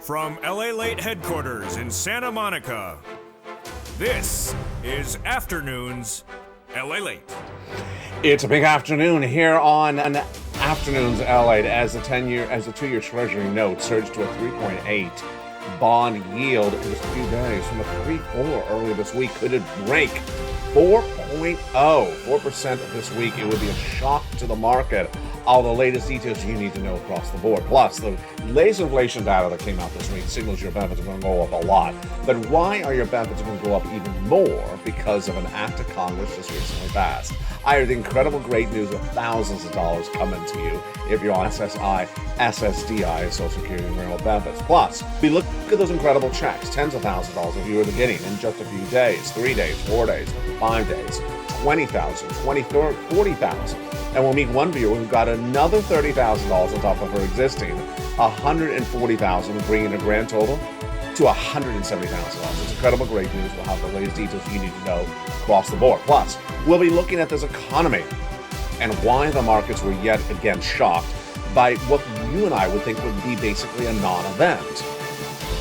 From LALATE headquarters in Santa Monica, this is Afternoons LALATE. It's a big afternoon here on an Afternoons LALATE as the 2-year Treasury note surged to a 3.8 bond yield in just a few days from a 3.4 earlier this week. Could it break 4.0? 4% this week. It would be a shock to the market. All the latest details you need to know across the board. Plus, the latest inflation data that came out this week signals your benefits are going to go up a lot. But why are your benefits going to go up even more? Because of an act of Congress just recently passed. I heard the incredible great news of thousands of dollars coming to you if you're on SSI, SSDI, Social Security and Rental Benefits. Plus, we look at those incredible checks, tens of thousands of dollars if you were getting in just a few days, 3 days, 4 days, 5 days, 20,000, 20,000, 40,000. And we'll meet one viewer who got another $30,000 on top of her existing $140,000, bringing a grand total to $170,000. It's incredible great news. We'll have the latest details you need to know across the board. Plus, we'll be looking at this economy and why the markets were yet again shocked by what you and I would think would be basically a non-event.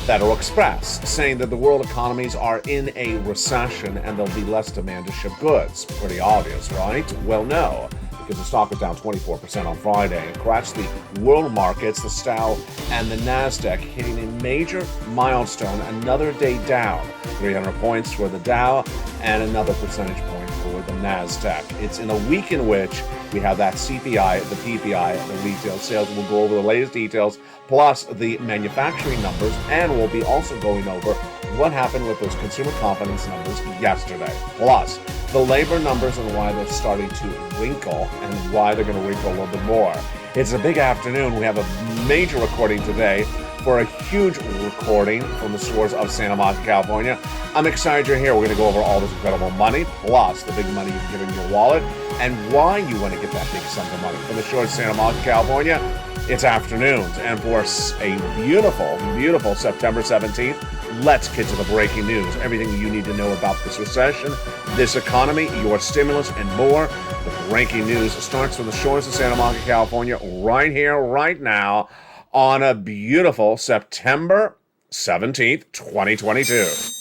Federal Express saying that the world economies are in a recession and there'll be less demand to ship goods. Pretty obvious, right? Well, no, because the stock was down 24% on Friday and crashed the world markets, the Dow and the NASDAQ, hitting a major milestone, another day down. 300 points for the Dow and another percentage point for the NASDAQ. It's in a week in which we have that CPI, the PPI, the retail sales. We'll go over the latest details, plus the manufacturing numbers, and we'll be also going over what happened with those consumer confidence numbers yesterday. Plus, the labor numbers and why they're starting to wrinkle and why they're going to wrinkle a little bit more. It's a big afternoon. We have a major recording today for a huge recording from the shores of Santa Monica, California. I'm excited you're here. We're going to go over all this incredible money, plus the big money you can get in your wallet, and why you want to get that big sum of money. From the shores of Santa Monica, California, it's Afternoons. And for a beautiful, beautiful September 17th, let's get to the breaking news. Everything you need to know about this recession, this economy, your stimulus, and more. The breaking news starts from the shores of Santa Monica, California, right here, right now, on a beautiful September 17th, 2022.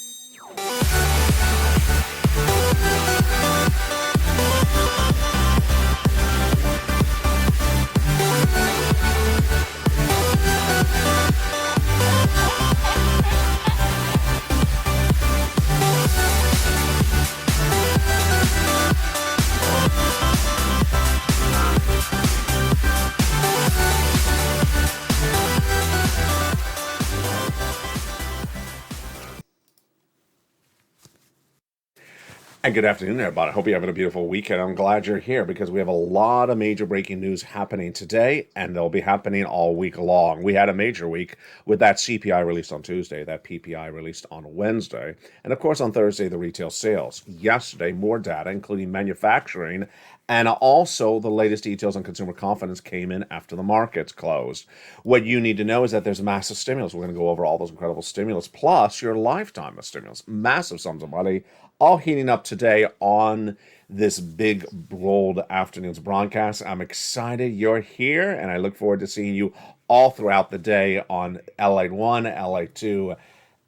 And good afternoon, everybody. I hope you're having a beautiful weekend. I'm glad you're here because we have a lot of major breaking news happening today, and they'll be happening all week long. We had a major week with that CPI released on Tuesday, that PPI released on Wednesday, and of course on Thursday, the retail sales. Yesterday, more data, including manufacturing, and also the latest details on consumer confidence came in after the markets closed. What you need to know is that there's massive stimulus. We're going to go over all those incredible stimulus, plus your lifetime of stimulus, massive sums of money, all heating up today on this big, bold Afternoons broadcast. I'm excited you're here, and I look forward to seeing you all throughout the day on LA1, LA2,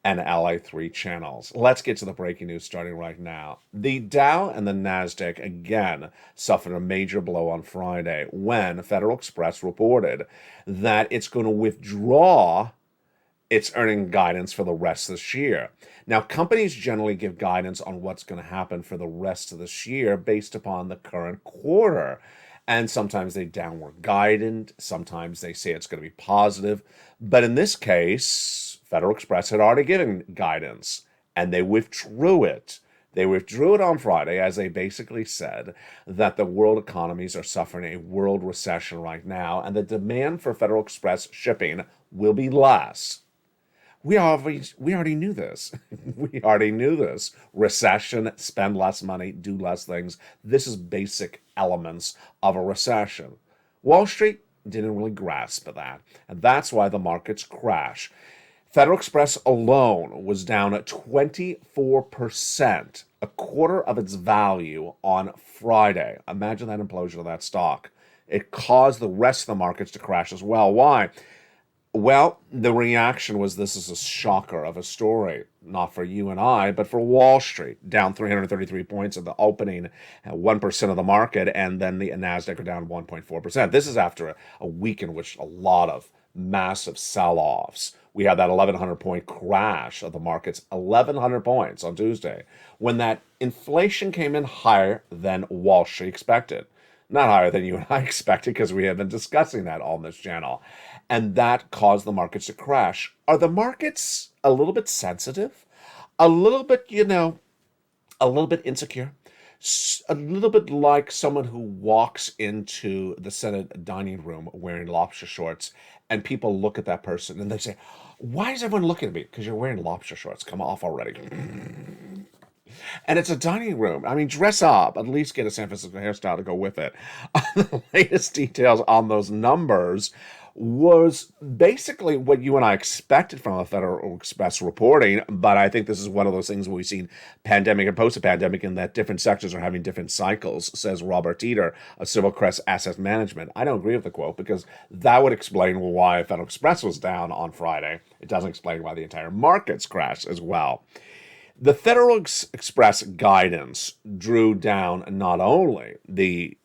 and LA3 channels. Let's get to the breaking news starting right now. The Dow and the NASDAQ again suffered a major blow on Friday when Federal Express reported that it's going to withdraw its earning guidance for the rest of this year. Now, companies generally give guidance on what's going to happen for the rest of this year based upon the current quarter. And sometimes they downward guide, sometimes they say it's going to be positive. But in this case, Federal Express had already given guidance, and they withdrew it. They withdrew it on Friday as they basically said that the world economies are suffering a world recession right now, and the demand for Federal Express shipping will be less. We already knew this. We already knew this. Recession, spend less money, do less things. This is basic elements of a recession. Wall Street didn't really grasp that, and that's why the markets crash. Federal Express alone was down at 24%, a quarter of its value on Friday. Imagine that implosion of that stock. It caused the rest of the markets to crash as well. Why? Well, the reaction was this is a shocker of a story, not for you and I, but for Wall Street, down 333 points at the opening, 1% of the market, and then the Nasdaq are down 1.4%. This is after a week in which a lot of massive sell-offs. We had that 1,100 point crash of the markets, 1,100 points on Tuesday, when that inflation came in higher than Wall Street expected. Not higher than you and I expected, because we have been discussing that on this channel. And that caused the markets to crash. Are the markets a little bit sensitive? A little bit, a little bit insecure? A little bit like someone who walks into the Senate dining room wearing lobster shorts, and people look at that person and they say, "Why is everyone looking at me?" "Because you're wearing lobster shorts. Come off already." And it's a dining room. I mean, dress up. At least get a San Francisco hairstyle to go with it. The latest details on those numbers was basically what you and I expected from a Federal Express reporting, but I think this is one of those things where we've seen pandemic and post-pandemic, and that different sectors are having different cycles, says Robert Teeter of Civil Crest Asset Management. I don't agree with the quote, because that would explain why Federal Express was down on Friday. It doesn't explain why the entire markets crashed as well. The Federal Express guidance drew down not only the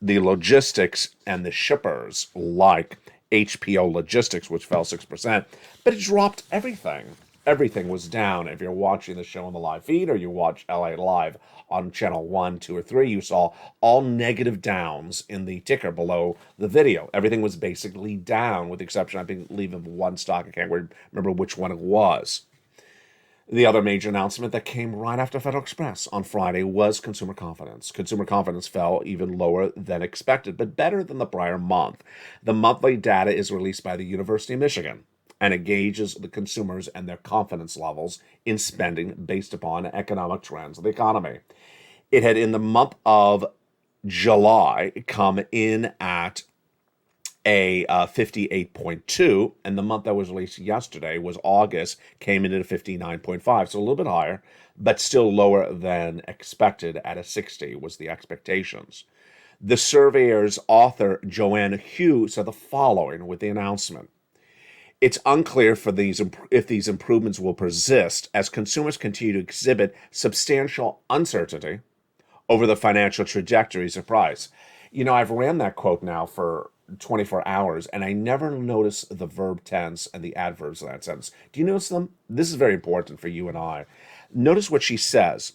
logistics and the shippers like HPO Logistics, which fell 6%, but it dropped everything. Everything was down. If you're watching the show on the live feed, or you watch LA Live on channel 1, 2, or 3, you saw all negative downs in the ticker below the video. Everything was basically down, with the exception, I believe, of one stock. I can't remember which one it was. The other major announcement that came right after Federal Express on Friday was consumer confidence. Consumer confidence fell even lower than expected, but better than the prior month. The monthly data is released by the University of Michigan, and it gauges the consumers and their confidence levels in spending based upon economic trends of the economy. It had, in the month of July, come in at a 58.2, and the month that was released yesterday was August, came in at a 59.5, so a little bit higher, but still lower than expected at a 60 was the expectations. The surveyor's author, Joanne Hugh, said the following with the announcement. It's unclear if these improvements will persist as consumers continue to exhibit substantial uncertainty over the financial trajectories of price. I've ran that quote now for 24 hours, and I never notice the verb tense and the adverbs in that sentence. Do you notice them? This is very important for you and I. Notice what she says.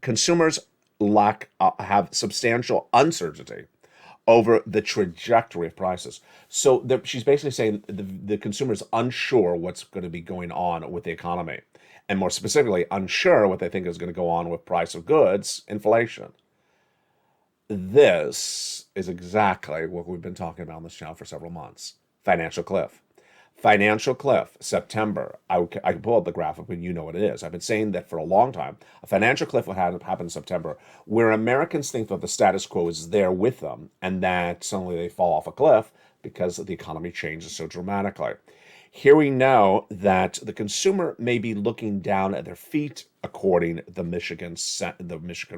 Consumers have substantial uncertainty over the trajectory of prices. So she's basically saying the consumer is unsure what's going to be going on with the economy, and more specifically, unsure what they think is going to go on with price of goods, inflation. This is exactly what we've been talking about on this channel for several months. Financial cliff. Financial cliff, September. I can pull up the graphic, but you know what it is. I've been saying that for a long time. A financial cliff will happen in September, where Americans think that the status quo is there with them, and that suddenly they fall off a cliff because the economy changes so dramatically. Here we know that the consumer may be looking down at their feet, according to the Michigan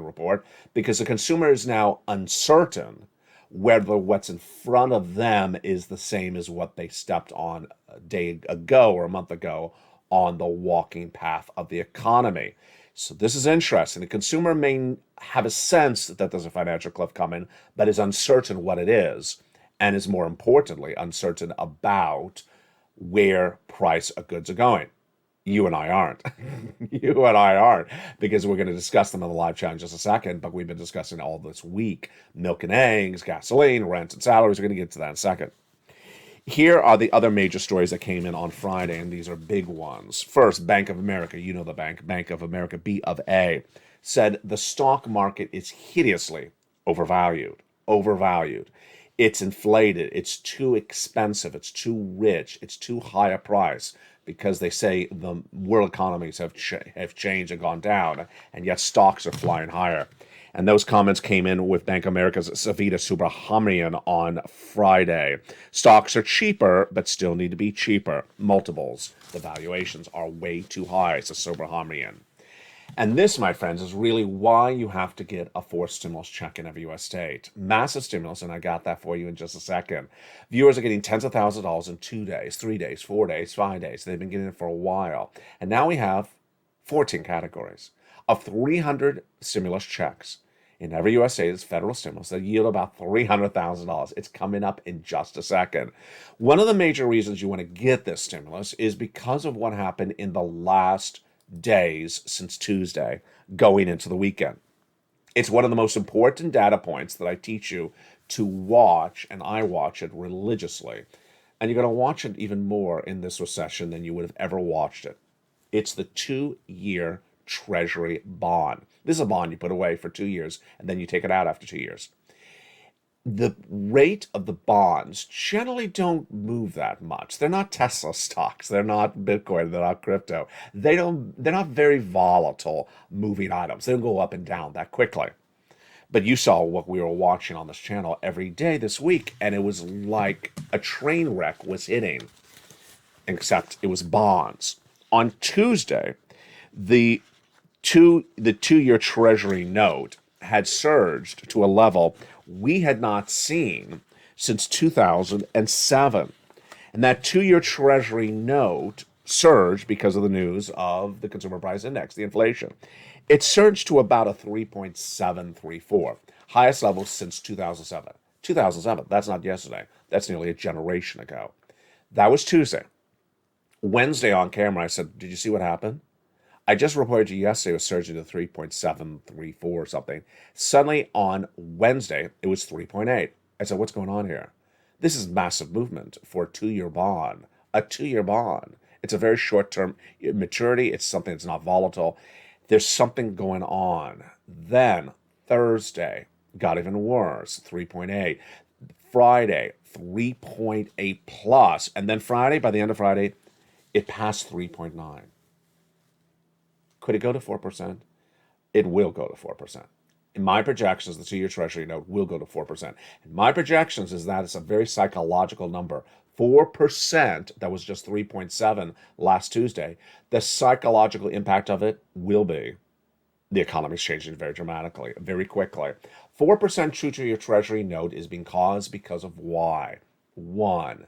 report, because the consumer is now uncertain whether what's in front of them is the same as what they stepped on a day ago or a month ago on the walking path of the economy. So this is interesting. The consumer may have a sense that there's a financial cliff coming, but is uncertain what it is, and is more importantly uncertain about where price of goods are going. You and I aren't. You and I aren't, because we're going to discuss them on the live chat in just a second, but we've been discussing all this week. Milk and eggs, gasoline, rent and salaries. We're going to get to that in a second. Here are the other major stories that came in on Friday, and these are big ones. First, Bank of America, you know the bank, Bank of America, B of A, said the stock market is hideously overvalued. It's inflated. It's too expensive. It's too rich. It's too high a price, because they say the world economies have changed and gone down, and yet stocks are flying higher. And those comments came in with Bank of America's Savita Subramanian on Friday. Stocks are cheaper, but still need to be cheaper. Multiples. The valuations are way too high, says Subramanian. And this, my friends, is really why you have to get a forced stimulus check in every U.S. state. Massive stimulus, and I got that for you in just a second. Viewers are getting tens of thousands of dollars in 2 days, 3 days, 4 days, 5 days. They've been getting it for a while. And now we have 14 categories of 300 stimulus checks. In every U.S. state, it's federal stimulus that yield about $300,000. It's coming up in just a second. One of the major reasons you want to get this stimulus is because of what happened in the last days since Tuesday going into the weekend. It's one of the most important data points that I teach you to watch, and I watch it religiously. And you're going to watch it even more in this recession than you would have ever watched it. It's the 2-year Treasury bond. This is a bond you put away for 2 years, and then you take it out after 2 years. The rate of the bonds generally don't move that much. They're not Tesla stocks. They're not Bitcoin. They're not crypto. They're not very volatile moving items. They don't go up and down that quickly. But you saw what we were watching on this channel every day this week, and it was like a train wreck was hitting, except it was bonds. On Tuesday, the 2-year Treasury note had surged to a level we had not seen since 2007. And that 2-year Treasury note surged because of the news of the Consumer Price Index, the inflation. It surged to about a 3.734, highest level since 2007. 2007, that's not yesterday. That's nearly a generation ago. That was Tuesday. Wednesday on camera, I said, did you see what happened? I just reported to you yesterday it was surging to 3.734 or something. Suddenly on Wednesday, it was 3.8. I said, what's going on here? This is massive movement for a 2-year bond. A 2-year bond. It's a very short-term maturity. It's something that's not volatile. There's something going on. Then Thursday got even worse, 3.8. Friday, 3.8 plus. And then Friday, by the end of Friday, it passed 3.9. Could it go to 4%? It will go to 4%. In my projections, the 2-year Treasury note will go to 4%. In my projections is that it's a very psychological number. 4%, that was just 3.7 last Tuesday. The psychological impact of it will be the economy is changing very dramatically, very quickly. 4% 2-year Treasury note is being caused because of why? One,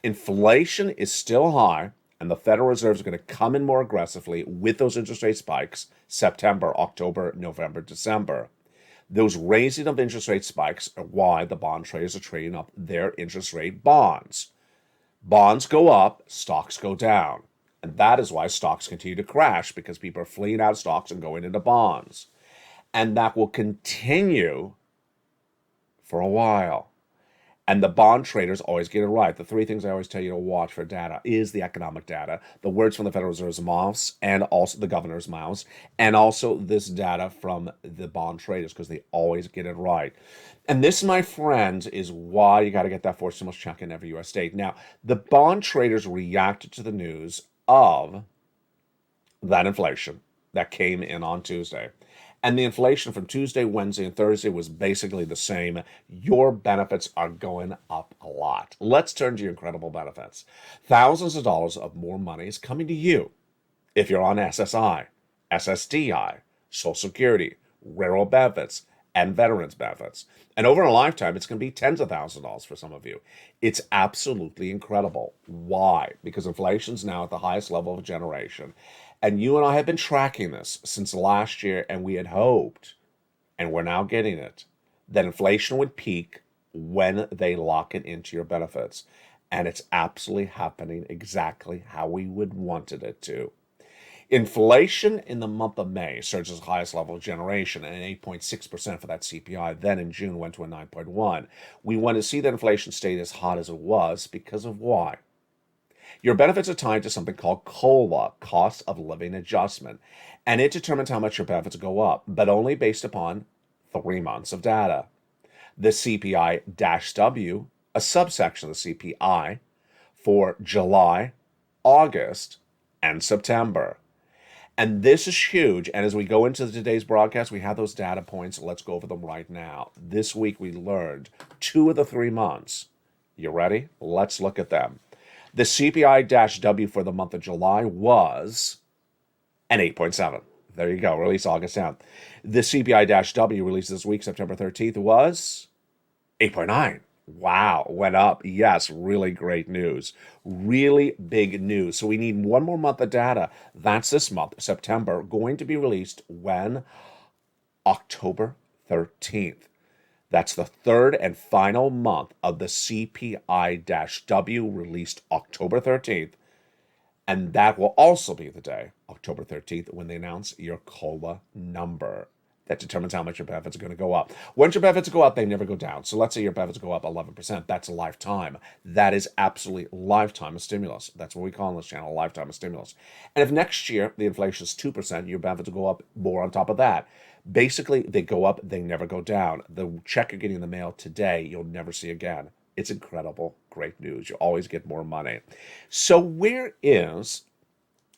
inflation is still high, and the Federal Reserve is going to come in more aggressively with those interest rate spikes September, October, November, December. Those raising of interest rate spikes are why the bond traders are trading up their interest rate bonds. Bonds go up, stocks go down. And that is why stocks continue to crash, because people are fleeing out of stocks and going into bonds. And that will continue for a while. And the bond traders always get it right. The 3 things I always tell you to watch for data is the economic data, the words from the Federal Reserve's mouths, and also the governor's mouths, and also this data from the bond traders, because they always get it right. And this, my friends, is why you got to get that forced stimulus check in every U.S. state. Now, the bond traders reacted to the news of that inflation that came in on Tuesday. And the inflation from Tuesday, Wednesday, and Thursday was basically the same. Your benefits are going up a lot. Let's turn to your incredible benefits. Thousands of dollars of more money is coming to you if you're on SSI, SSDI, Social Security, rural benefits, and veterans benefits. And over a lifetime, it's going to be tens of thousands of dollars for some of you. It's absolutely incredible. Why? Because inflation's now at the highest level of a generation. And you and I have been tracking this since last year, and we had hoped, and we're now getting it, that inflation would peak when they lock it into your benefits. And it's absolutely happening exactly how we would wanted it to. Inflation in the month of May surged to the highest level of generation, and 8.6% for that CPI. Then in June went to a 9.1. We want to see that inflation stay as hot as it was because of why? Your benefits are tied to something called COLA, cost of living adjustment, and it determines how much your benefits go up, but only based upon 3 months of data. The CPI-W, a subsection of the CPI, for July, August, and September. And this is huge. And as we go into today's broadcast, we have those data points. Let's go over them right now. This week, we learned 2 of the 3 months. You ready? Let's look at them. The CPI-W for the month of July was an 8.7. There you go. Release August 10th. The CPI-W released this week, September 13th, was 8.9. Wow, went up. Yes, really great news. Really big news. So we need one more month of data. That's this month, September, going to be released when? October 13th. That's the third and final month of the CPI-W released October 13th. And that will also be the day, October 13th, when they announce your COLA number. That determines how much your benefits are going to go up. Once your benefits go up, they never go down. So let's say your benefits go up 11%. That's a lifetime. That is absolutely lifetime of stimulus. That's what we call on this channel, a lifetime of stimulus. And if next year the inflation is 2%, your benefits will go up more on top of that. Basically, they go up, they never go down. The check you're getting in the mail today, you'll never see again. It's incredible. Great news. You always get more money. So where is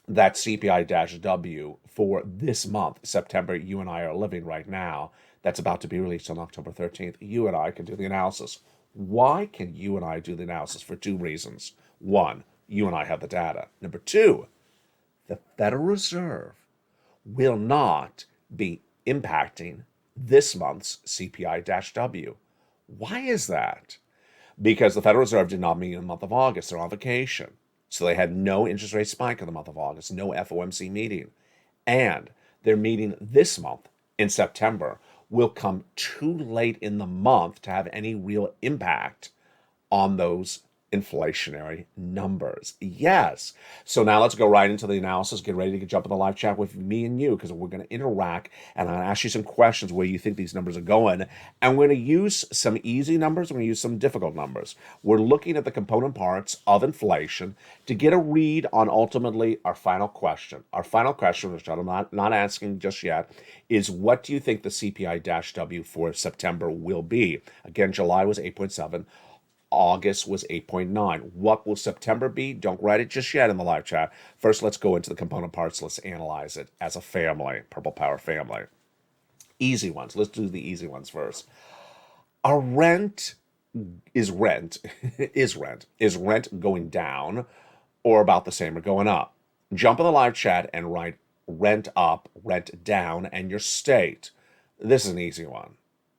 that CPI-W for this month, September, you and I are living right now, that's about to be released on October 13th? You and I can do the analysis. Why can you and I do the analysis? For two reasons. One, you and I have the data. Number two, the Federal Reserve will not be impacting this month's CPI-W. Why is that? Because the Federal Reserve did not meet in the month of August. They're on vacation. So they had no interest rate spike in the month of August, no FOMC meeting. And their meeting this month in September will come too late in the month to have any real impact on those inflationary numbers. Yes. So now let's go right into the analysis. Get ready to jump in the live chat with me and you, because we're going to interact and I'm going to ask you some questions where you think these numbers are going. And we're going to use some easy numbers. We're going to use some difficult numbers. We're looking at the component parts of inflation to get a read on ultimately our final question. Our final question, which I'm not asking just yet, is what do you think the CPI-W for September will be? Again, July was 8.7. August was 8.9. What will September be? Don't write it just yet in the live chat. First, let's go into the component parts. Let's analyze it as a family, Purple Power family. Easy ones. Let's do the easy ones first. Our rent is rent going down or about the same or going up? Jump in the live chat and write rent up, rent down, and your state. This is an easy one.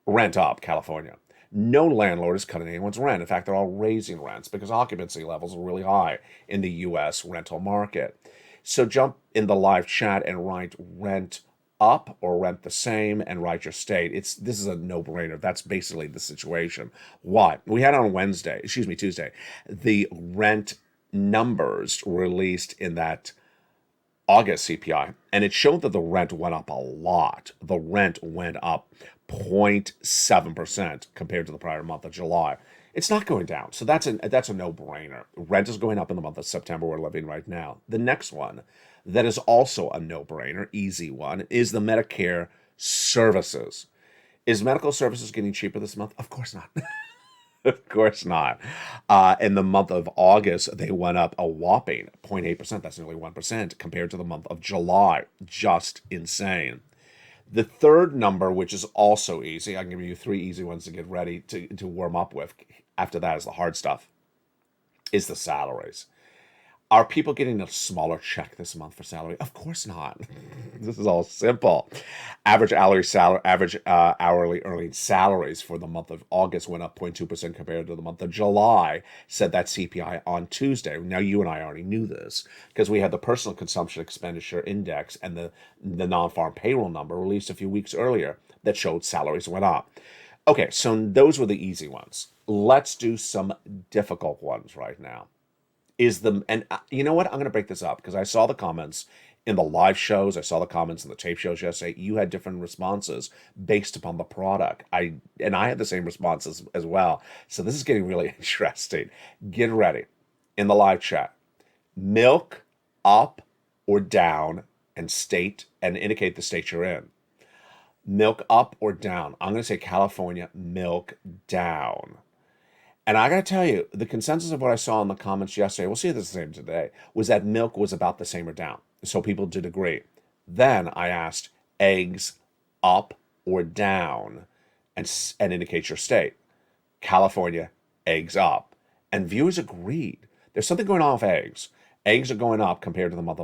Rent up, California. No landlord is cutting anyone's rent. In fact, they're all raising rents because occupancy levels are really high in the U.S. rental market. So jump in the live chat and write rent up or rent the same and write your state. This is a no-brainer. That's basically the situation. Why? We had on Tuesday, the rent numbers released in that August CPI, and it showed that the rent went up a lot. The rent went up 0.7% compared to the prior month of July. It's not going down, so that's a no-brainer. Rent is going up in the month of September we're living right now. The next one that is also a no-brainer, easy one, is the Medicare services. Is medical services getting cheaper this month? Of course not. Of course not. In the month of August, they went up a whopping 0.8%. That's nearly 1% compared to the month of July. Just insane. The third number, which is also easy, I can give you three easy ones to get ready to warm up with. After that is the hard stuff, is the salaries. Are people getting a smaller check this month for salary? Of course not. This is all simple. Average hourly earning salaries for the month of August went up 0.2% compared to the month of July, said that CPI on Tuesday. Now, you and I already knew this because we had the personal consumption expenditure index and the non-farm payroll number released a few weeks earlier that showed salaries went up. Okay, so those were the easy ones. Let's do some difficult ones right now. You know what? I'm going to break this up because I saw the comments in the live shows. I saw the comments in the tape shows yesterday. You had different responses based upon the product. I had the same responses as well. So this is getting really interesting. Get ready in the live chat. Milk up or down and indicate the state you're in. Milk up or down. I'm going to say California, milk down. And I got to tell you, the consensus of what I saw in the comments yesterday, we'll see if it's the same today, was that milk was about the same or down. So people did agree. Then I asked eggs up or down and indicate your state. California, eggs up. And viewers agreed. There's something going on with eggs. Eggs are going up compared to the month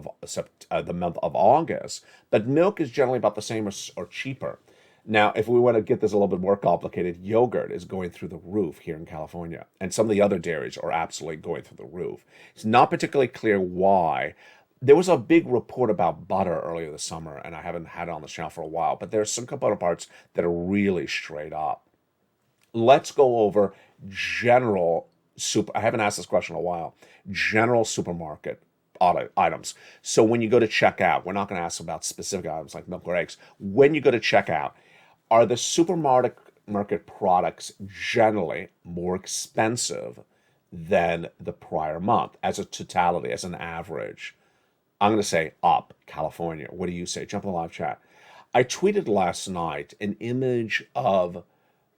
of August, but milk is generally about the same or cheaper. Now, if we want to get this a little bit more complicated, yogurt is going through the roof here in California, and some of the other dairies are absolutely going through the roof. It's not particularly clear why. There was a big report about butter earlier this summer, and I haven't had it on the shelf for a while, but there's some component parts that are really straight up. Let's go over general I haven't asked this question in a while. General supermarket items. So when you go to check out, we're not going to ask about specific items like milk or eggs. When you go to check out, are the supermarket products generally more expensive than the prior month as a totality, as an average? I'm going to say up, California. What do you say? Jump in the live chat. I tweeted last night an image of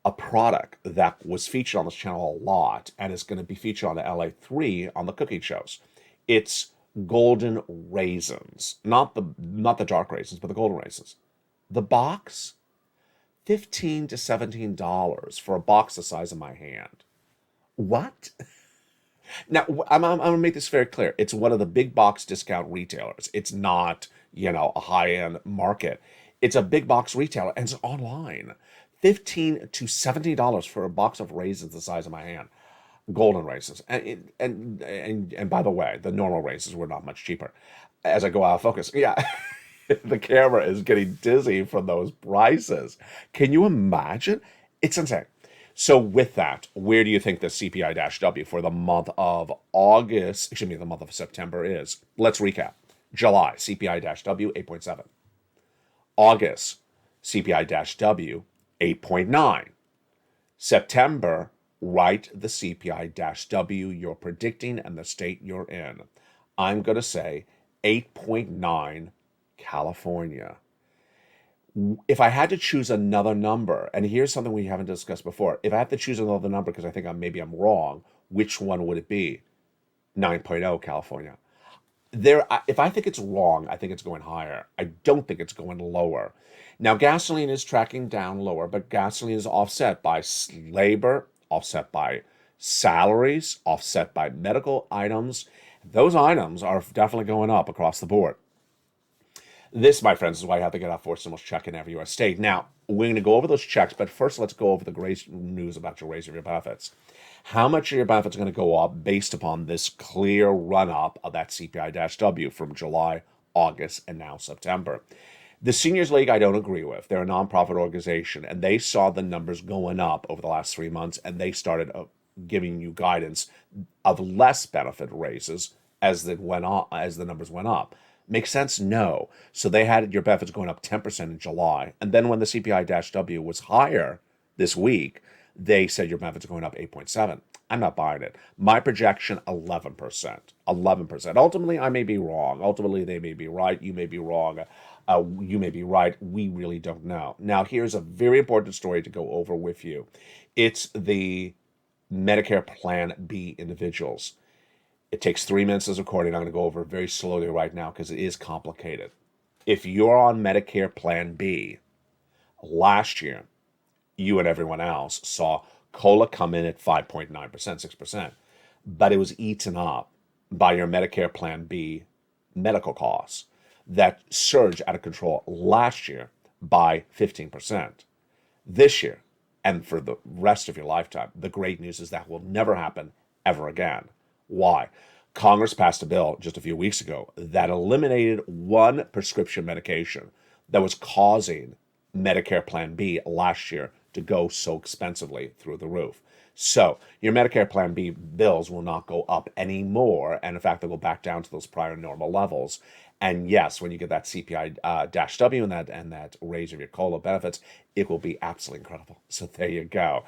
a product that was featured on this channel a lot and is going to be featured on the LA3 on the cooking shows. It's golden raisins, not the dark raisins, but the golden raisins. The box, $15 to $17 for a box the size of my hand. What? Now, I'm going to make this very clear. It's one of the big box discount retailers. It's not, a high-end market. It's a big box retailer, and it's online. $15 to $17 for a box of raisins the size of my hand. Golden raisins. And by the way, the normal raisins were not much cheaper. As I go out of focus, yeah, the camera is getting dizzy from those prices. Can you imagine? It's insane. So with that, where do you think the CPI-W for the month of the month of September is? Let's recap. July, CPI-W, 8.7. August, CPI-W, 8.9. September, write the CPI-W you're predicting and the state you're in. I'm going to say 8.9, California. If I had to choose another number, and here's something we haven't discussed before, if I had to choose another number because I think maybe I'm wrong, which one would it be? 9.0, California. If I think it's wrong, I think it's going higher. I don't think it's going lower. Now, gasoline is tracking down lower, but gasoline is offset by labor, offset by salaries, offset by medical items. Those items are definitely going up across the board. This, my friends, is why you have to get out for stimulus check in every U.S. state. Now, we're going to go over those checks, but first let's go over the great news about your raise of your benefits. How much of your benefits are going to go up based upon this clear run-up of that CPI-W from July, August, and now September? The Seniors League, I don't agree with. They're a nonprofit organization, and they saw the numbers going up over the last 3 months, and they started giving you guidance of less benefit raises as the numbers went up. Makes sense? No. So they had your benefits going up 10% in July. And then when the CPI-W was higher this week, they said your benefits are going up 8.7. I'm not buying it. My projection, 11%. 11%. Ultimately, I may be wrong. Ultimately, they may be right. You may be wrong. You may be right. We really don't know. Now, here's a very important story to go over with you. It's the Medicare Plan B individuals. It takes 3 minutes as recording. I'm going to go over it very slowly right now because it is complicated. If you're on Medicare Plan B, last year, you and everyone else saw COLA come in at 5.9%, 6%, but it was eaten up by your Medicare Plan B medical costs that surged out of control last year by 15%. This year, and for the rest of your lifetime, the great news is that will never happen ever again. Why? Congress passed a bill just a few weeks ago that eliminated one prescription medication that was causing Medicare Plan B last year to go so expensively through the roof. So your Medicare Plan B bills will not go up anymore, and in fact, they'll go back down to those prior normal levels. And yes, when you get that CPI-W and that raise of your COLA benefits, it will be absolutely incredible. So there you go.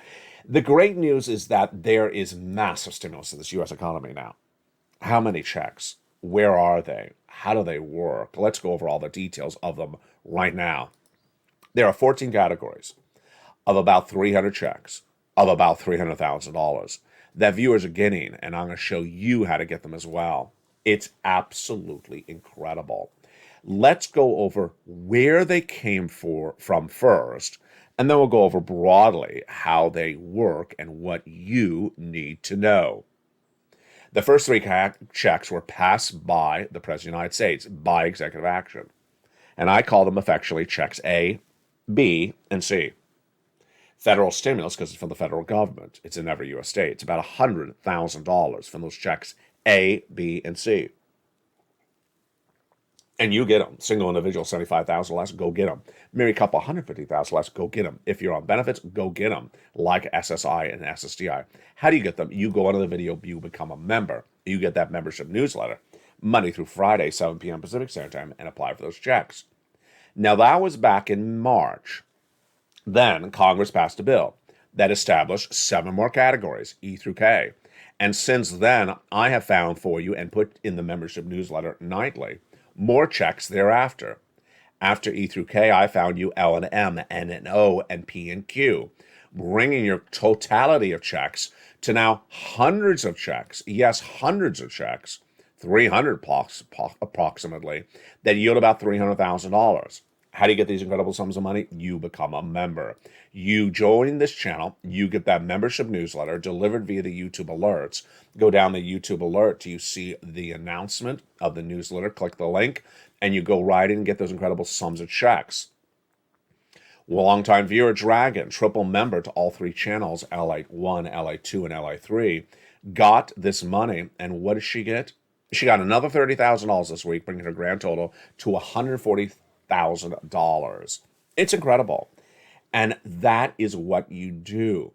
The great news is that there is massive stimulus in this U.S. economy now. How many checks? Where are they? How do they work? Let's go over all the details of them right now. There are 14 categories of about 300 checks of about $300,000 that viewers are getting, and I'm going to show you how to get them as well. It's absolutely incredible. Let's go over where they came from first, and then we'll go over broadly how they work and what you need to know. The first three checks were passed by the President of the United States by executive action. And I call them affectionately checks A, B, and C. Federal stimulus, because it's from the federal government. It's in every U.S. state. It's about $100,000 from those checks A, B, and C. And you get them. Single individual, $75,000 less, go get them. Married couple, $150,000 less, go get them. If you're on benefits, go get them, like SSI and SSDI. How do you get them? You go onto the video, you become a member. You get that membership newsletter, Monday through Friday, 7 p.m. Pacific Standard Time, and apply for those checks. Now, that was back in March. Then Congress passed a bill that established 7 more categories, E through K. And since then, I have found for you and put in the membership newsletter nightly more checks thereafter. After E through K, I found you L and M, N and O, and P and Q, bringing your totality of checks to now hundreds of checks. Yes, hundreds of checks, 300 approximately, that yield about $300,000. How do you get these incredible sums of money? You become a member. You join this channel, you get that membership newsletter delivered via the YouTube alerts. Go down the YouTube alert till you see the announcement of the newsletter, click the link, and you go right in and get those incredible sums of checks. Longtime viewer Dragon, triple member to all 3 channels, LALATE 1, LALATE 2, and LALATE 3, got this money, and what does she get? She got another $30,000 this week, bringing her grand total to $140,000. It's incredible. And that is what you do.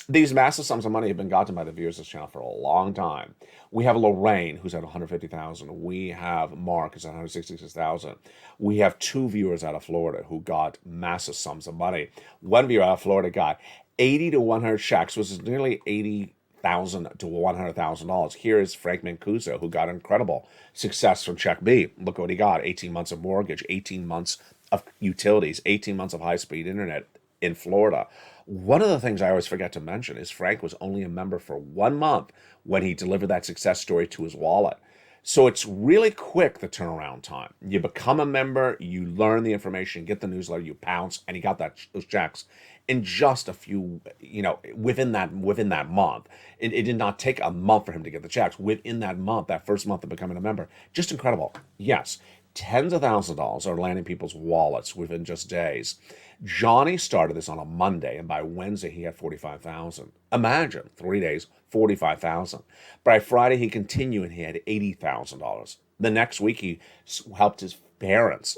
These massive sums of money have been gotten by the viewers of this channel for a long time. We have Lorraine, who's at $150,000. We have Mark, who's at $166,000. We have 2 viewers out of Florida who got massive sums of money. One viewer out of Florida got 80 to 100 checks, which is nearly $80,000 to $100,000. Here is Frank Mancuso, who got incredible success from check B. Look what he got: 18 months of mortgage, 18 months of utilities, 18 months of high-speed internet in Florida. One of the things I always forget to mention is Frank was only a member for 1 month when he delivered that success story to his wallet. So it's really quick, the turnaround time. You become a member, you learn the information, get the newsletter, you pounce, and he got those checks in just a few, within that month. It did not take a month for him to get the checks. Within that month, that first month of becoming a member, just incredible. Yes, tens of thousands of dollars are landing people's wallets within just days. Johnny started this on a Monday, and by Wednesday he had $45,000. Imagine 3 days, $45,000. By Friday he continued and he had $80,000. The next week he helped his parents,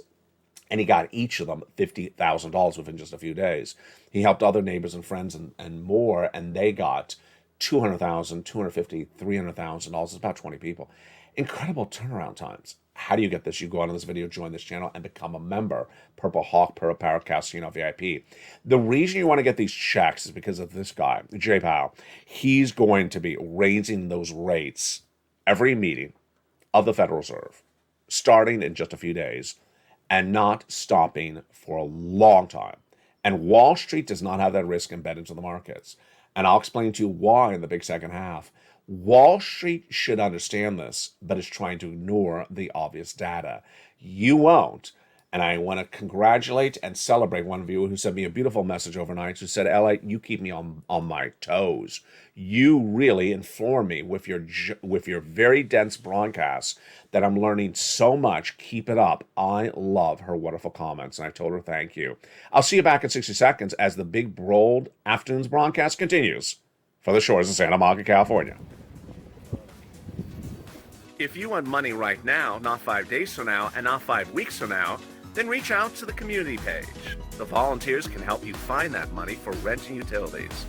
and he got each of them $50,000 within just a few days. He helped other neighbors and friends and more, and they got $200,000, $250,000, $300,000. It's about 20 people. Incredible turnaround times. How do you get this? You go on this video, join this channel, and become a member. Purple Hawk, Purple Power, Casino VIP. The reason you want to get these checks is because of this guy, Jay Powell. He's going to be raising those rates every meeting of the Federal Reserve, starting in just a few days, and not stopping for a long time. And Wall Street does not have that risk embedded into the markets. And I'll explain to you why in the big second half. Wall Street should understand this, but is trying to ignore the obvious data. You won't. And I want to congratulate and celebrate one viewer who sent me a beautiful message overnight who said, "LA, you keep me on my toes. You really inform me with your very dense broadcasts that I'm learning so much. Keep it up." I love her wonderful comments, and I told her thank you. I'll see you back in 60 seconds as the Big Bold Afternoons broadcast continues for the shores of Santa Monica, California. If you want money right now, not 5 days from now, and not 5 weeks from now, then reach out to the community page. The volunteers can help you find that money for rent and utilities.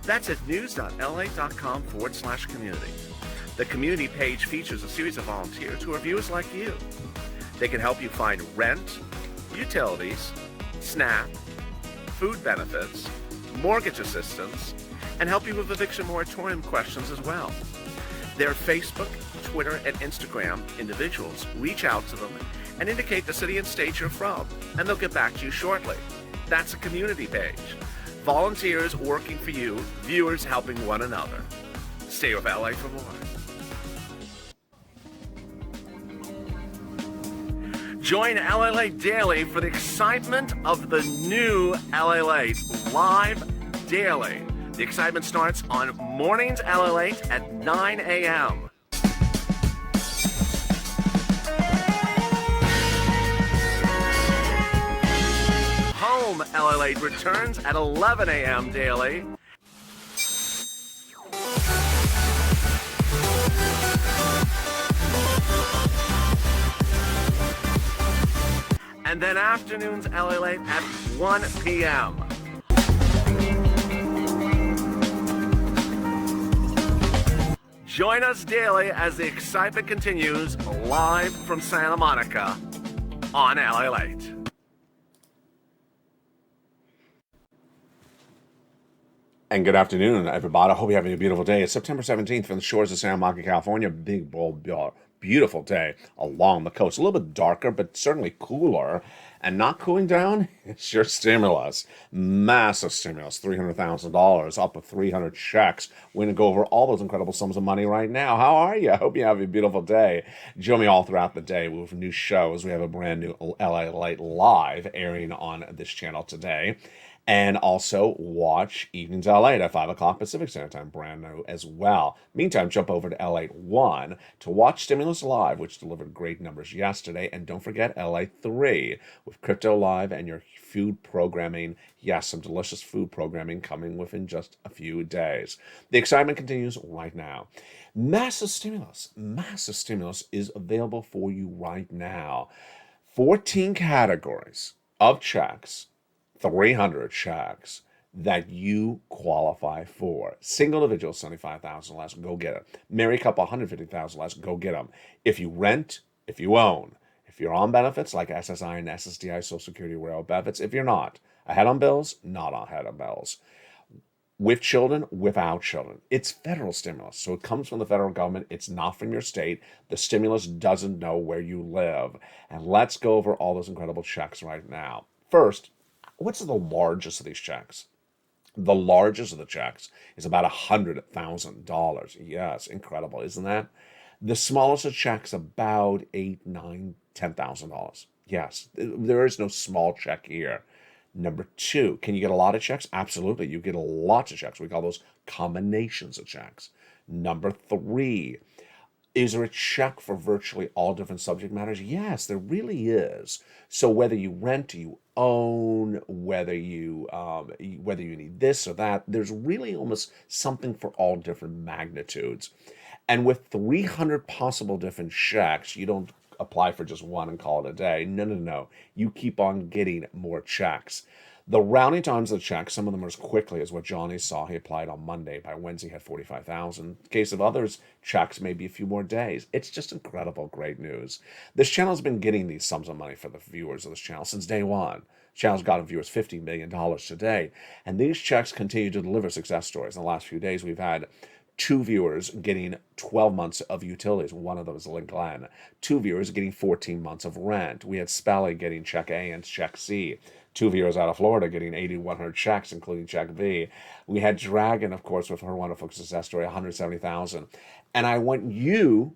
That's at news.la.com/community. The community page features a series of volunteers who are viewers like you. They can help you find rent, utilities, SNAP, food benefits, mortgage assistance, and help you with eviction moratorium questions as well. Their Facebook, Twitter, and Instagram individuals reach out to them and indicate the city and state you're from, and they'll get back to you shortly. That's a community page. Volunteers working for you, viewers helping one another. Stay with LA for more. Join LALATE Daily for the excitement of the new LALATE live daily The excitement starts on mornings LALATE at 9 a.m. Home LALATE returns at 11 a.m. daily. And then afternoons LALATE at 1 p.m. Join us daily as the excitement continues live from Santa Monica on LALATE. And good afternoon, everybody. I hope you're having a beautiful day. It's September 17th from the shores of Santa Monica, California. Big, bold, beautiful day along the coast. A little bit darker, but certainly cooler. And not cooling down, it's your stimulus. Massive stimulus, $300,000, up to 300 checks. We're going to go over all those incredible sums of money right now. How are you? I hope you have a beautiful day. Join me all throughout the day with new shows. We have a brand new LALATE Live airing on this channel today. And also watch Evenings LALATE at 5 o'clock Pacific Standard Time, brand new as well. Meantime, jump over to LALATE 1 to watch Stimulus Live, which delivered great numbers yesterday. And don't forget LALATE 3 with Crypto Live and your food programming. Yes, some delicious food programming coming within just a few days. The excitement continues right now. Massive stimulus is available for you right now. 14 categories of checks, 300 checks that you qualify for. Single individual, $75,000 less, go get it. Married couple, $150,000 less, go get them. If you rent, if you own, if you're on benefits like SSI and SSDI, Social Security, Rail benefits, if you're not, ahead on bills, not ahead on bills. With children, without children. It's federal stimulus, so it comes from the federal government. It's not from your state. The stimulus doesn't know where you live. And let's go over all those incredible checks right now. First, what's the largest of these checks? The largest of the checks is about $100,000. Yes, incredible, isn't that? The smallest of checks about $8,000, $9,000, $10,000. Yes, there is no small check here. Number two, can you get a lot of checks? Absolutely, you get lots of checks. We call those combinations of checks. Number three, is there a check for virtually all different subject matters? Yes, there really is. So whether you rent, you own, whether you need this or that, there's really almost something for all different magnitudes. And with 300 possible different checks, you don't apply for just one and call it a day. No. You keep on getting more checks. The rounding times of the checks, some of them are as quickly as what Johnny saw. He applied on Monday. By Wednesday, he had 45,000. In the case of others, checks maybe a few more days. It's just incredible, great news. This channel has been getting these sums of money for the viewers of this channel since day one. The channel's gotten viewers $50 million today. And these checks continue to deliver success stories. In the last few days, we've had 2 viewers getting 12 months of utilities. One of them is Lynn Glenn. 2 viewers getting 14 months of rent. We had Spelly getting check A and check C. 2 viewers out of Florida getting 8,100 checks, including check B. We had Dragon, of course, with her wonderful success story, 170,000. And I want you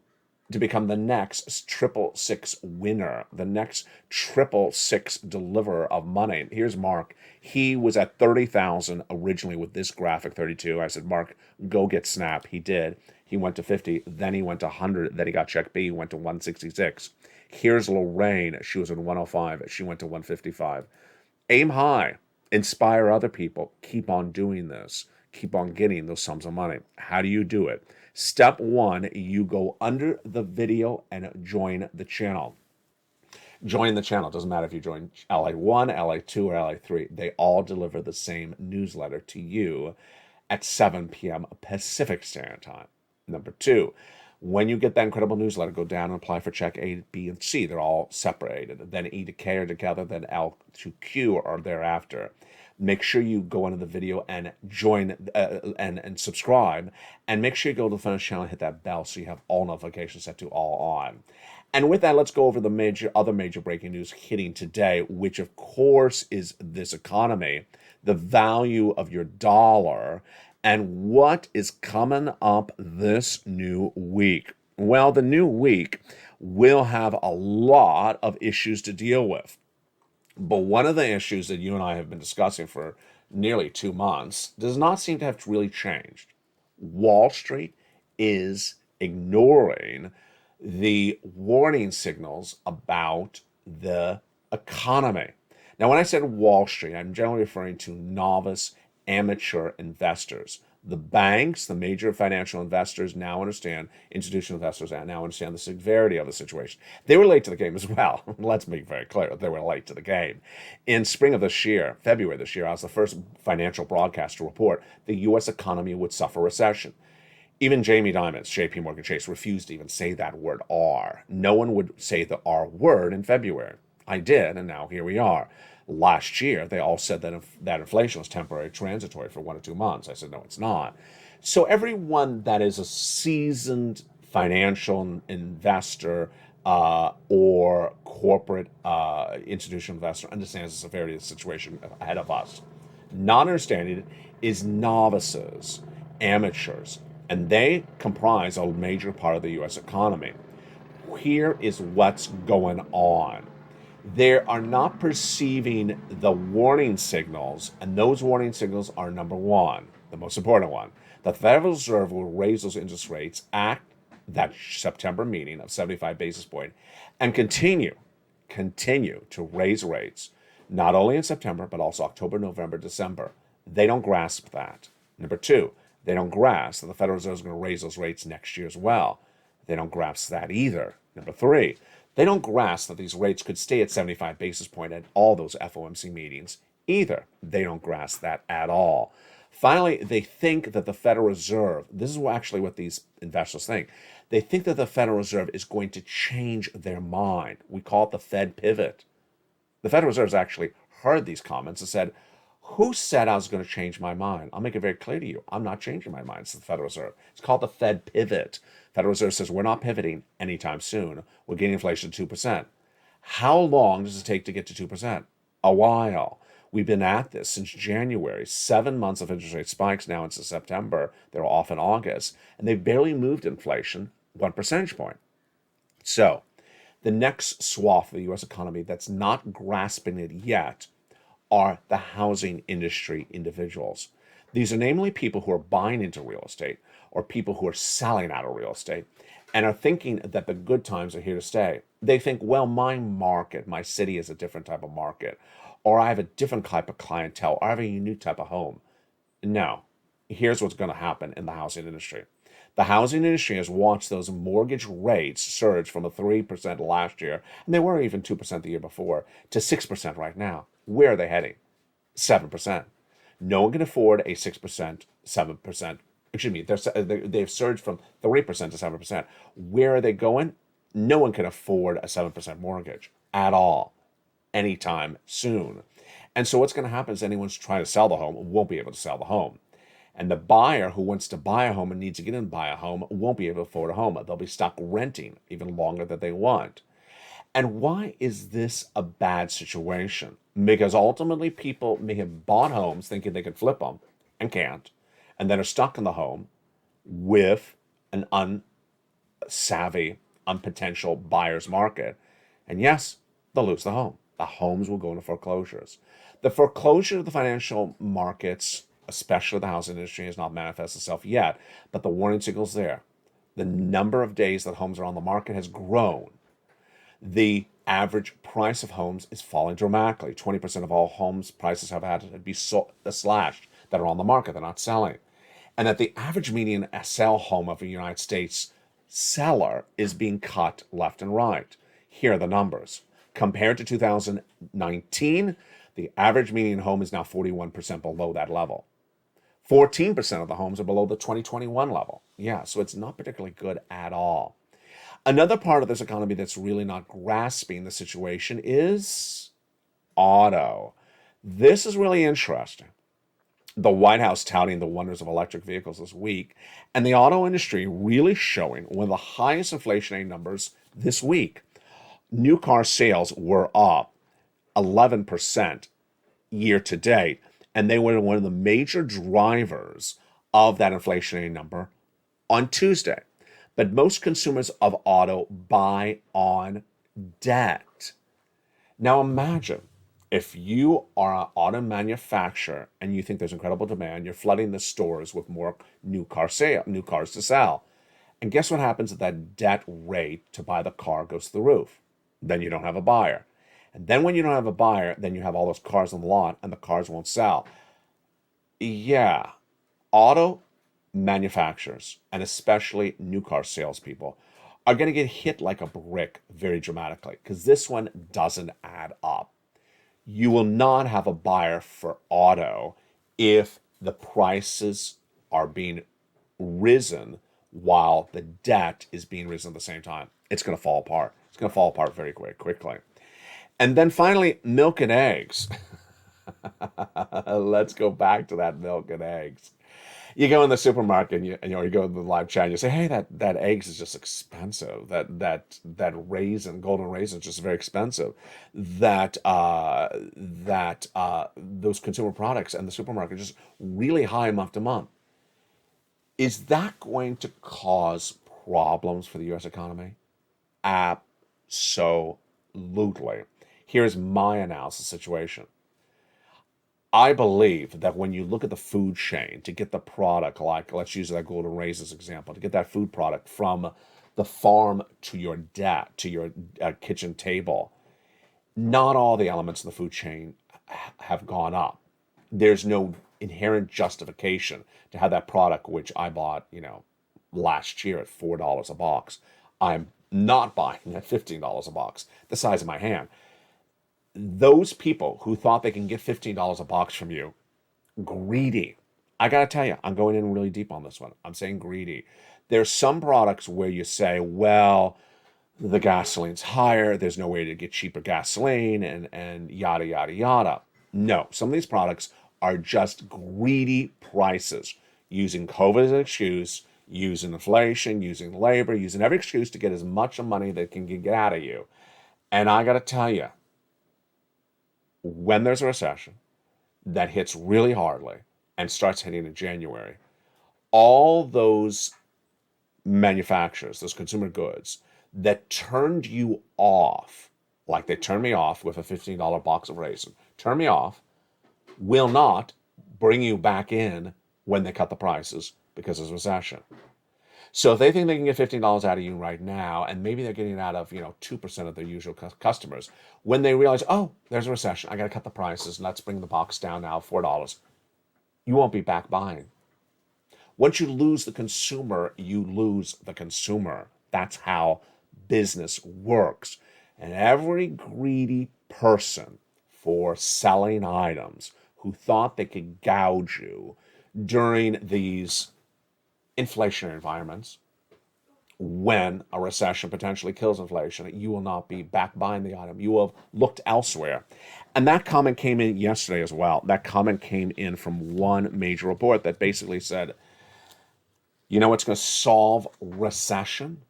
to become the next 666 winner, the next 666 deliverer of money. Here's Mark. He was at 30,000 originally with this graphic, 32. I said, Mark, go get Snap. He did. He went to 50, then he went to 100, then he got check B, he went to 166. Here's Lorraine. She was in 105. She went to 155. Aim high. Inspire other people. Keep on doing this. Keep on getting those sums of money. How do you do it? Step 1, you go under the video and join the channel. Join the channel. Doesn't matter if you join LA 1, LA 2, or LA 3. They all deliver the same newsletter to you at 7 p.m. Pacific Standard Time. Number 2, when you get that incredible newsletter, go down and apply for check A, B, and C. They're all separated. Then E to K are together, then L to Q are thereafter. Make sure you go into the video and join and subscribe. And make sure you go to the Finish channel and hit that bell so you have all notifications set to all on. And with that, let's go over the other major breaking news hitting today, which of course is this economy, the value of your dollar, and what is coming up this new week. Well, the new week will have a lot of issues to deal with. But one of the issues that you and I have been discussing for nearly 2 months does not seem to have really changed. Wall Street is ignoring the warning signals about the economy. Now, when I said Wall Street, I'm generally referring to novice, amateur investors. The banks, the major financial investors now understand, institutional investors now understand the severity of the situation. They were late to the game as well. Let's make very clear, they were late to the game. In spring of this year, February this year, I was the first financial broadcast to report the U.S. economy would suffer recession. Even Jamie Dimon's JP Morgan Chase refused to even say that word R. No one would say the R word in February. I did, and now here we are. Last year, they all said that inflation was temporary, transitory for 1 or 2 months. I said, no, it's not. So everyone that is a seasoned financial investor or corporate institutional investor understands the severity of the situation ahead of us. Not understanding it is novices, amateurs, and they comprise a major part of the U.S. economy. Here is what's going on. They are not perceiving the warning signals, and those warning signals are number one, the most important one. The Federal Reserve will raise those interest rates at that September meeting of 75 basis points and continue to raise rates, not only in September, but also October, November, December. They don't grasp that. Number two, they don't grasp that the Federal Reserve is going to raise those rates next year as well. They don't grasp that either. Number three, they don't grasp that these rates could stay at 75 basis points at all those FOMC meetings either. They don't grasp that at all. Finally, they think that the Federal Reserve, this is actually what these investors think, they think that the Federal Reserve is going to change their mind. We call it the Fed pivot. The Federal Reserve has actually heard these comments and said, who said I was going to change my mind? I'll make it very clear to you. I'm not changing my mind. It's the Federal Reserve. It's called the Fed pivot. Federal Reserve says we're not pivoting anytime soon. We're getting inflation to 2%. How long does it take to get to 2%? A while. We've been at this since January. 7 months of interest rate spikes now into September. They're off in August. And they've barely moved inflation 1 percentage point. So the next swath of the U.S. economy that's not grasping it yet are the housing industry individuals. These are namely people who are buying into real estate or people who are selling out of real estate and are thinking that the good times are here to stay. They think, well, my market, my city is a different type of market, or I have a different type of clientele, or I have a unique type of home. No, here's what's going to happen in the housing industry. The housing industry has watched those mortgage rates surge from a 3% last year, and they were even 2% the year before, to 6% right now. Where are they heading? 7%. No one can afford a 6%, 7%. Excuse me, they've surged from 3% to 7%. Where are they going? No one can afford a 7% mortgage at all, anytime soon. And so what's going to happen is anyone's trying to sell the home won't be able to sell the home. And the buyer who wants to buy a home and needs to get in and buy a home won't be able to afford a home. They'll be stuck renting even longer than they want. And why is this a bad situation? Because ultimately people may have bought homes thinking they could flip them and can't, and then are stuck in the home with an unsavvy, unpotential buyer's market. And yes, they'll lose the home. The homes will go into foreclosures. The foreclosure of the financial markets, especially the housing industry, has not manifested itself yet, but the warning signal's there. The number of days that homes are on the market has grown. The average price of homes is falling dramatically. 20% of all homes prices have had to be slashed that are on the market. They're not selling. And that the average median sell home of a United States seller is being cut left and right. Here are the numbers. Compared to 2019, the average median home is now 41% below that level. 14% of the homes are below the 2021 level. Yeah, so it's not particularly good at all. Another part of this economy that's really not grasping the situation is auto. This is really interesting. The White House touting the wonders of electric vehicles this week, and the auto industry really showing one of the highest inflationary numbers this week. New car sales were up 11% year to date, and they were one of the major drivers of that inflationary number on Tuesday. But most consumers of auto buy on debt. Now imagine If you are an auto manufacturer and you think there's incredible demand, you're flooding the stores with more new cars to sell. And guess what happens if that debt rate to buy the car goes through the roof? Then you don't have a buyer. And then when you don't have a buyer, then you have all those cars on the lot and the cars won't sell. Yeah, auto manufacturers and especially new car salespeople are going to get hit like a brick very dramatically because this one doesn't add up. You will not have a buyer for auto if the prices are being risen while the debt is being risen at the same time. It's going to fall apart. It's going to fall apart very quickly. And then finally, milk and eggs. Let's go back to that milk and eggs. You go in the supermarket and you go to the live chat and you say, hey, that eggs is just expensive. That golden raisin is just very expensive. Those consumer products and the supermarket are just really high month to month. Is that going to cause problems for the U.S. economy? Absolutely. Here's my analysis situation. I believe that when you look at the food chain to get the product, like let's use that golden raisins example, to get that food product from the farm to your kitchen table, not all the elements of the food chain have gone up. There's no inherent justification to have that product, which I bought, last year at $4 a box. I'm not buying at $15 a box, the size of my hand. Those people who thought they can get $15 a box from you, greedy. I got to tell you, I'm going in really deep on this one. I'm saying greedy. There's some products where you say, well, the gasoline's higher. There's no way to get cheaper gasoline and yada, yada, yada. No, some of these products are just greedy prices, using COVID as an excuse, using inflation, using labor, using every excuse to get as much money they can get out of you. And I got to tell you, when there's a recession that hits really hardly and starts hitting in January, all those manufacturers, those consumer goods that turned you off, like they turned me off with a $15 box of raisin, turn me off, will not bring you back in when they cut the prices because there's a recession. So if they think they can get $15 out of you right now, and maybe they're getting it out of 2% of their usual customers, when they realize, oh, there's a recession, I got to cut the prices, and let's bring the box down now $4, you won't be back buying. Once you lose the consumer, you lose the consumer. That's how business works. And every greedy person for selling items who thought they could gouge you during these inflationary environments, when a recession potentially kills inflation, you will not be back buying the item. You will have looked elsewhere. And that comment came in yesterday as well. That comment came in from one major report that basically said, you know what's going to solve recession?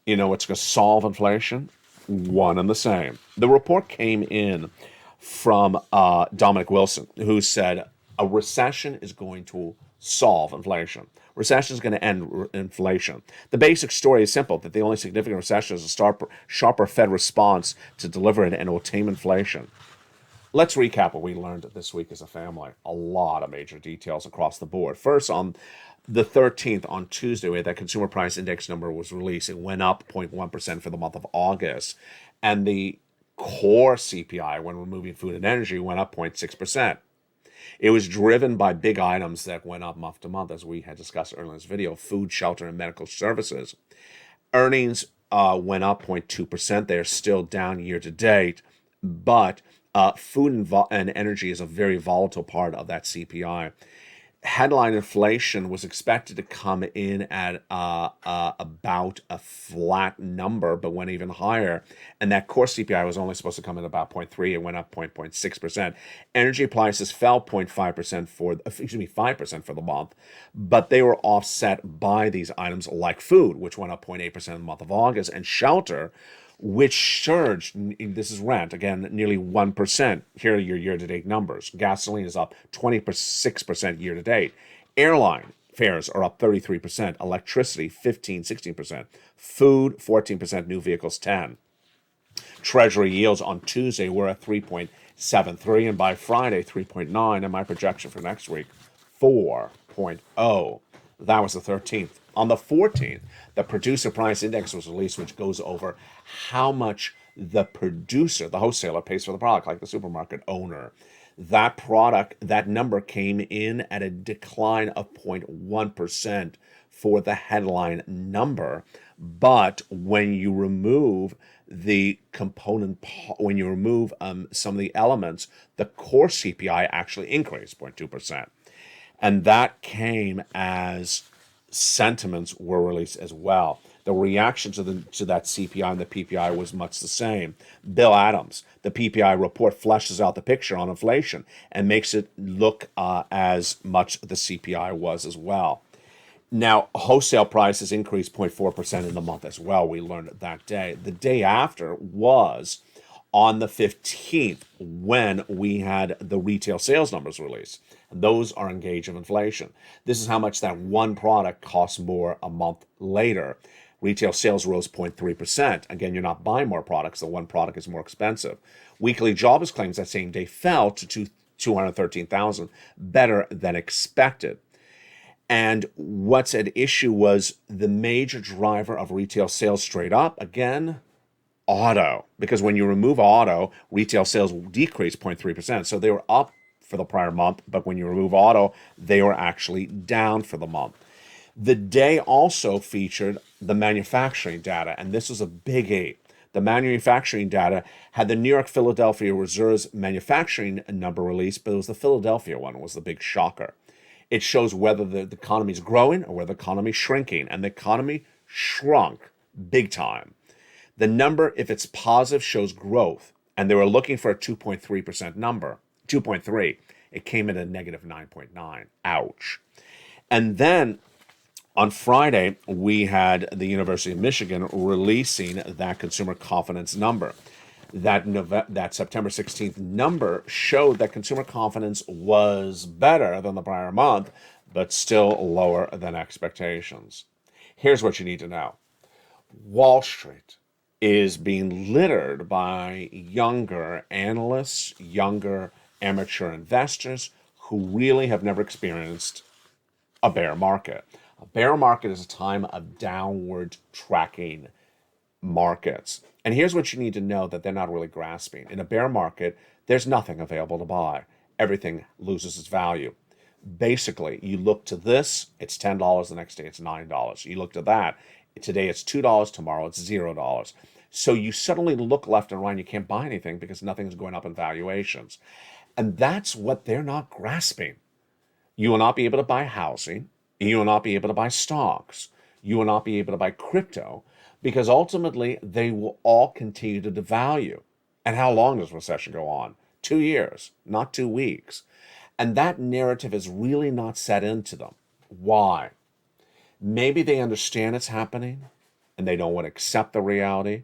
You know what's going to solve inflation? One and the same. The report came in from Dominic Wilson, who said a recession is going to solve inflation. Recession is going to end inflation. The basic story is simple, that the only significant recession is a sharper Fed response to deliver it and it will tame inflation. Let's recap what we learned this week as a family. A lot of major details across the board. First, on the 13th, on Tuesday, we had that consumer price index number was released. It went up 0.1% for the month of August. And the core CPI, when removing food and energy, went up 0.6%. It was driven by big items that went up month to month, as we had discussed earlier in this video: food, shelter, and medical services. Earnings went up 0.2%. They're still down year to date, but food and energy is a very volatile part of that CPI. Headline inflation was expected to come in at about a flat number, but went even higher. And that core CPI was only supposed to come in about 0.3. It went up 0.6%. Energy prices fell 0.5% 5% for the month, but they were offset by these items like food, which went up 0.8% in the month of August, and shelter, which surged, this is rent, again, nearly 1%. Here are your year-to-date numbers. Gasoline is up 26% year-to-date. Airline fares are up 33%. Electricity, 16%. Food, 14%. New vehicles, 10%. Treasury yields on Tuesday were at 3.73, and by Friday, 3.9, and my projection for next week, 4.0. That was the 13th. On the 14th, the producer price index was released, which goes over how much the producer, the wholesaler, pays for the product, like the supermarket owner. That number came in at a decline of 0.1% for the headline number. But when you remove the component, when you remove some of the elements, the core CPI actually increased 0.2%. And that came as sentiments were released as well. The reaction to that CPI and the PPI was much the same. Bill Adams, the PPI report, fleshes out the picture on inflation and makes it look as much the CPI was as well. Now, wholesale prices increased 0.4% in the month as well. We learned that day. The day after was on the 15th when we had the retail sales numbers released. Those are in gauge of inflation. This is how much that one product costs more a month later. Retail sales rose 0.3%. Again, you're not buying more products. The one product is more expensive. Weekly jobless claims that same day fell to 213,000, better than expected. And what's at issue was the major driver of retail sales straight up, again, auto. Because when you remove auto, retail sales decreased 0.3%. So they were up for the prior month, but when you remove auto, they were actually down for the month. The day also featured the manufacturing data, and this was a biggie. The manufacturing data had the New York Philadelphia Reserve's manufacturing number released, but it was the Philadelphia one was the big shocker. It shows whether the economy is growing or whether the economy is shrinking, and the economy shrunk big time. The number, if it's positive, shows growth, and they were looking for a 2.3% number, 2.3. It came in at negative 9.9. Ouch. And then on Friday, we had the University of Michigan releasing that consumer confidence number. That September 16th number showed that consumer confidence was better than the prior month, but still lower than expectations. Here's what you need to know. Wall Street is being littered by younger analysts, younger amateur investors who really have never experienced a bear market. A bear market is a time of downward tracking markets. And here's what you need to know that they're not really grasping. In a bear market, there's nothing available to buy. Everything loses its value. Basically, you look to this, it's $10, the next day it's $9. You look to that, today it's $2, tomorrow it's $0. So you suddenly look left and right and you can't buy anything because nothing's going up in valuations. And that's what they're not grasping. You will not be able to buy housing. You will not be able to buy stocks. You will not be able to buy crypto because ultimately they will all continue to devalue. And how long does recession go on? 2 years, not 2 weeks. And that narrative is really not set into them. Why? Maybe they understand it's happening and they don't want to accept the reality.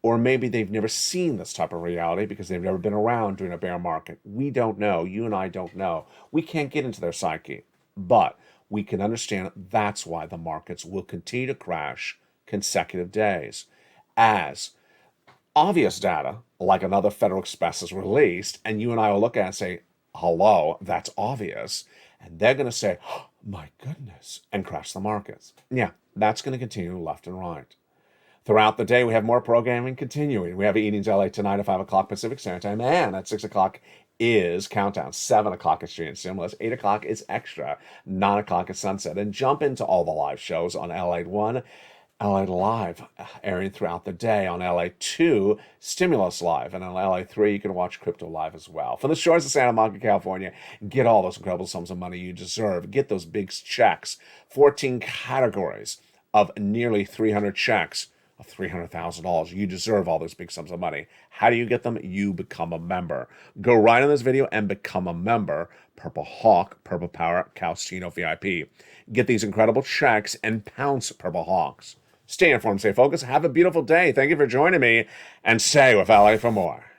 Or maybe they've never seen this type of reality because they've never been around during a bear market. We don't know. You and I don't know. We can't get into their psyche. But we can understand that's why the markets will continue to crash consecutive days as obvious data, like another Federal Express is released, and you and I will look at it and say, hello, that's obvious. And they're going to say, oh, my goodness, and crash the markets. Yeah, that's going to continue left and right. Throughout the day, we have more programming continuing. We have Eatings LA tonight at 5 o'clock Pacific Standard Time, and at 6 o'clock is Countdown. 7 o'clock is Street Stimulus. 8 o'clock is Extra. 9 o'clock is Sunset. And jump into all the live shows on LA 1, LA Live, airing throughout the day. On LA 2, Stimulus Live. And on LA 3, you can watch Crypto Live as well. From the shores of Santa Monica, California, get all those incredible sums of money you deserve. Get those big checks. 14 categories of nearly 300 checks. Of $300,000. You deserve all those big sums of money. How do you get them? You become a member. Go right on this video and become a member. Purple Hawk, Purple Power, Calcino VIP. Get these incredible checks and pounce Purple Hawks. Stay informed, stay focused. Have a beautiful day. Thank you for joining me. And stay with LA for more.